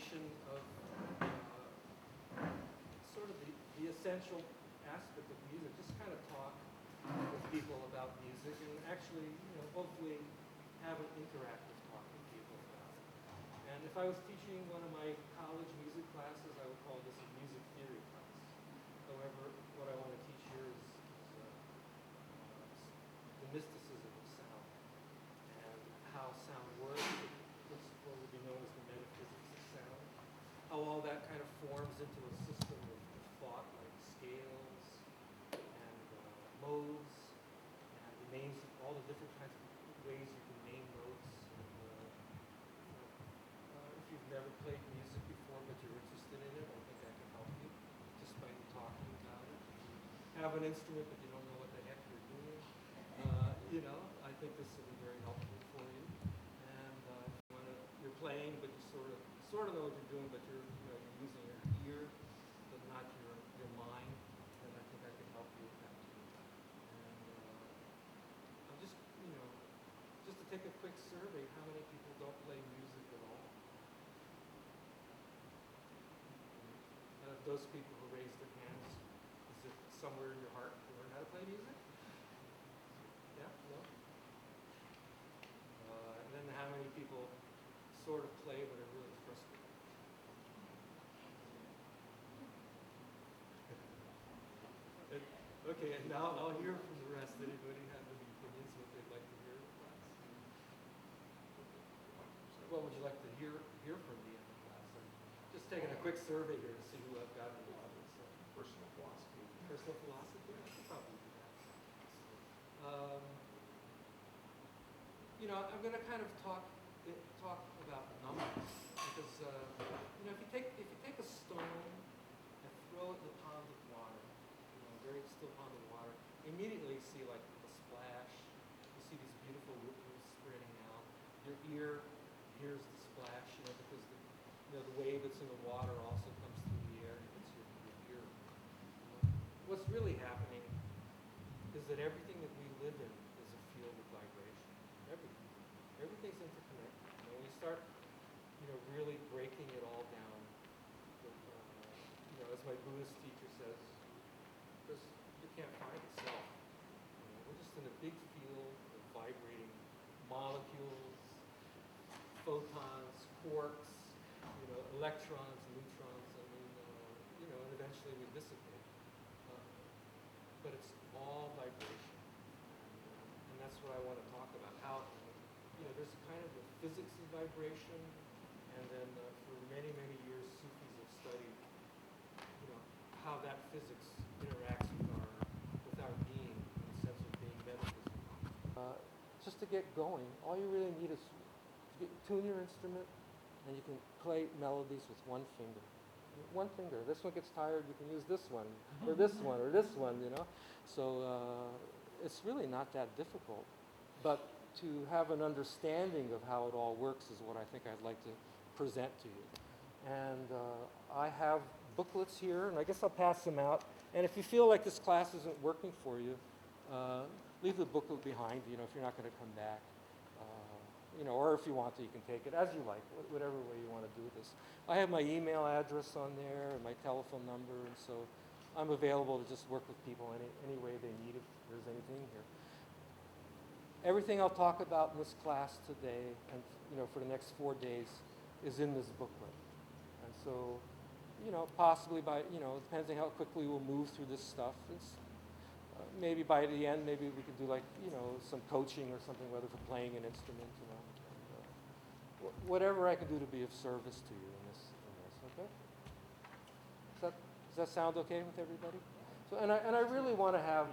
appreciation of sort of the essential aspect of music. Just kind of talk with people about music and actually, hopefully have an interactive talk with people about it. And if I was teaching one of my college music classes, I would call this a music theory class. However, what I want to teach here is the mysticism of sound and how sound works, what would be known as the metaphysics of sound, how all that kind of forms into a system of thought like scales and modes and the names of all the different kinds of ways you can name notes. And, if you've never played music before but you're interested in it, I think I can help you just by talking about it. If you have an instrument but you don't know what the heck you're doing, I think this will be very helpful for you. And if you're playing but you sort of know what you're doing, but you're using your ear but not your mind, then I think I can help you with that too. And I'm just to take a quick survey, how many people don't play music at all? And of those people who raise their hands, is it somewhere in your heart to learn how to play music? Yeah? No? And then how many people sort of play but are really frustrated? Okay, and now I'll hear from the rest. Anybody have any opinions what they'd like to hear in the class? What would you like to hear from me in the class? I'm just taking a quick survey here to see who I've got in the audience. Personal philosophy. Personal philosophy? I could probably do that. I'm going to kind of talk about numbers because if you take a stone and throw it in the pond of water, very still pond of water, immediately you see like a splash. You see these beautiful ripples spreading out. Your ear hears the splash, because the wave that's in the water also comes through the air and hits your ear. What's really happening is that everything that we live in is a field of vibration. Everything's interconnected. When we start, really breaking it all down, as my Buddhist teacher says, because you can't find itself. We're just in a big field of vibrating molecules, photons, quarks, electrons, neutrons. And eventually we dissipate. But it's all vibration. And that's what I want to talk about. How, there's kind of the physics of vibration, and then for many, many years, Sufis have studied, how that physics interacts with our being in the sense of being metaphysical. Just to get going, all you really need is to tune your instrument, and you can play melodies with one finger. One finger. This one gets tired, you can use this one, or this one, or this one, So it's really not that difficult. But to have an understanding of how it all works is what I think I'd like to present to you. And I have booklets here, and I guess I'll pass them out. And if you feel like this class isn't working for you, leave the booklet behind, if you're not going to come back. Or if you want to, you can take it as you like, whatever way you want to do this. I have my email address on there and my telephone number, and so I'm available to just work with people any way they need if there's anything here. Everything I'll talk about in this class today and for the next 4 days is in this booklet. And so, possibly by, depending how quickly we'll move through this stuff, it's, maybe by the end, maybe we could do like, some coaching or something, whether for playing an instrument, whatever I can do to be of service to you in this, okay? Does that sound okay with everybody? So, and I really want to have.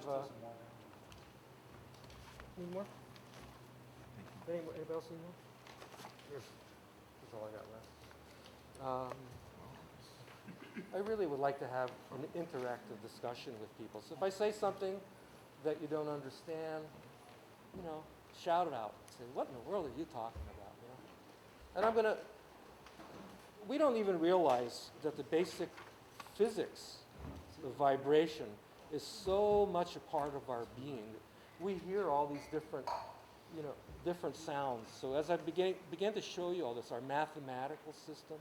Need more? Anybody else need more? That's all I got left. I really would like to have an interactive discussion with people. So if I say something that you don't understand, shout it out. Say, what in the world are you talking about? And we don't even realize that the basic physics of vibration is so much a part of our being. We hear all these different sounds. So as I began to show you all this, our mathematical system,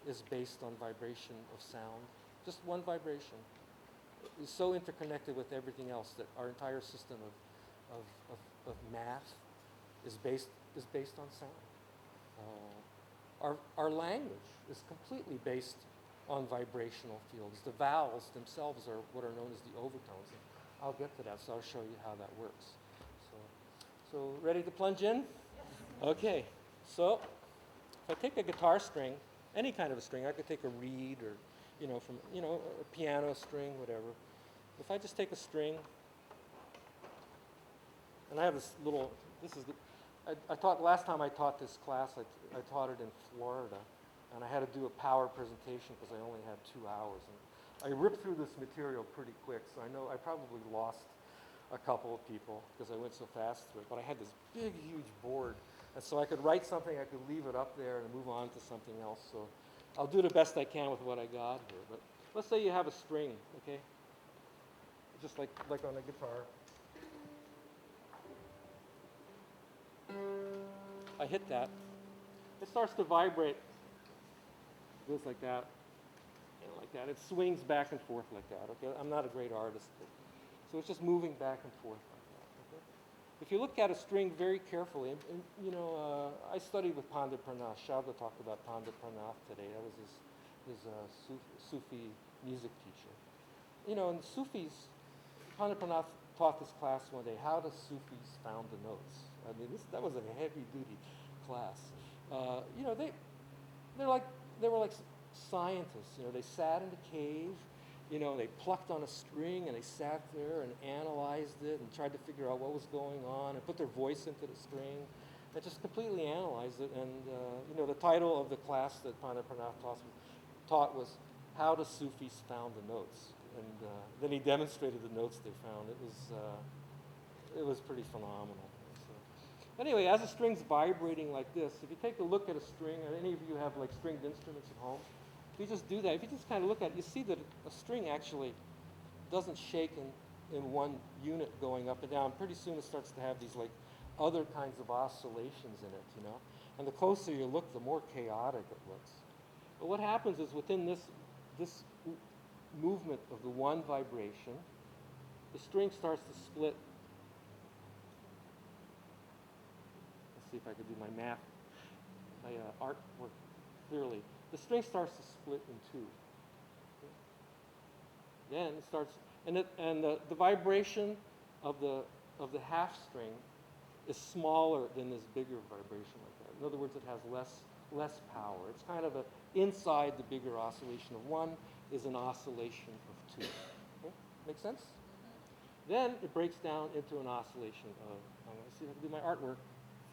is based on vibration of sound. Just one vibration. It's so interconnected with everything else that our entire system of math is based on sound. Our language is completely based on vibrational fields. The vowels themselves are what are known as the overtones. And I'll get to that, so I'll show you how that works. So ready to plunge in? Okay. So if I take a guitar string, any kind of a string, I could take a reed or, a piano string, whatever. If I just take a string, and I have this little, I taught, last time I taught this class, I taught it in Florida, and I had to do a power presentation because I only had 2 hours. And I ripped through this material pretty quick, so I know I probably lost a couple of people because I went so fast through it. But I had this big, huge board, and so I could write something, I could leave it up there and move on to something else. So I'll do the best I can with what I got here. But let's say you have a string, okay? Just like on a guitar. I hit that. It starts to vibrate. It goes like that, and like that. It swings back and forth like that, okay? I'm not a great artist, so it's just moving back and forth like that, okay? If you look at a string very carefully, I studied with Pandit Pranath. Shabda talked about Pandit Pranath today. That was his Sufi music teacher. And Sufis, Pandit Pranath taught this class one day, how the Sufis found the notes. I mean, that was a heavy-duty class. They were like scientists. They sat in a cave. They plucked on a string and they sat there and analyzed it and tried to figure out what was going on and put their voice into the string and just completely analyzed it. And the title of the class that Pandit Pranath taught was "How the Sufis Found the Notes." And then he demonstrated the notes they found. It was pretty phenomenal. So, anyway, as a string's vibrating like this, if you take a look at a string, or any of you have like stringed instruments at home, if you just do that, if you just kind of look at it, you see that a string actually doesn't shake in one unit going up and down. Pretty soon it starts to have these like other kinds of oscillations in it, And the closer you look, the more chaotic it looks. But what happens is within this movement of the one vibration, the string starts to split. Let's see if I can do my math, my artwork clearly. The string starts to split in two. Okay? Then it starts, and the vibration of the half string is smaller than this bigger vibration like that. In other words, it has less power. It's kind of inside the bigger oscillation of one is an oscillation of two. Okay? Make sense? Then it breaks down into an oscillation of, I'm going to see if I can do my artwork,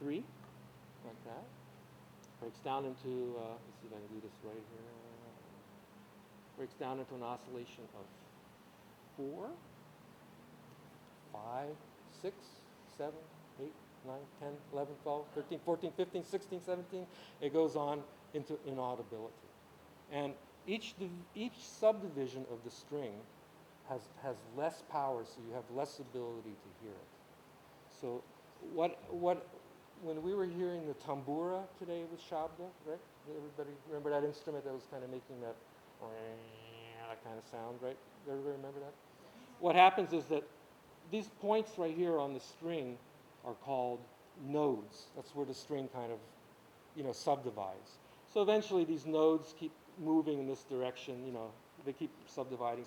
3, like that. Breaks down into, let's see if I can do this right here. Breaks down into an oscillation of 4, 5, 6, 7, 8, 9, 10, 11, 12, 13, 14, 15, 16, 17. It goes on into inaudibility. And each subdivision of the string has less power, so you have less ability to hear it. So when we were hearing the tambura today with Shabda, right? Everybody remember that instrument that was kind of making that kind of sound, right? Everybody remember that? What happens is that these points right here on the string are called nodes. That's where the string kind of, subdivides. So eventually these nodes keep moving in this direction, they keep subdividing.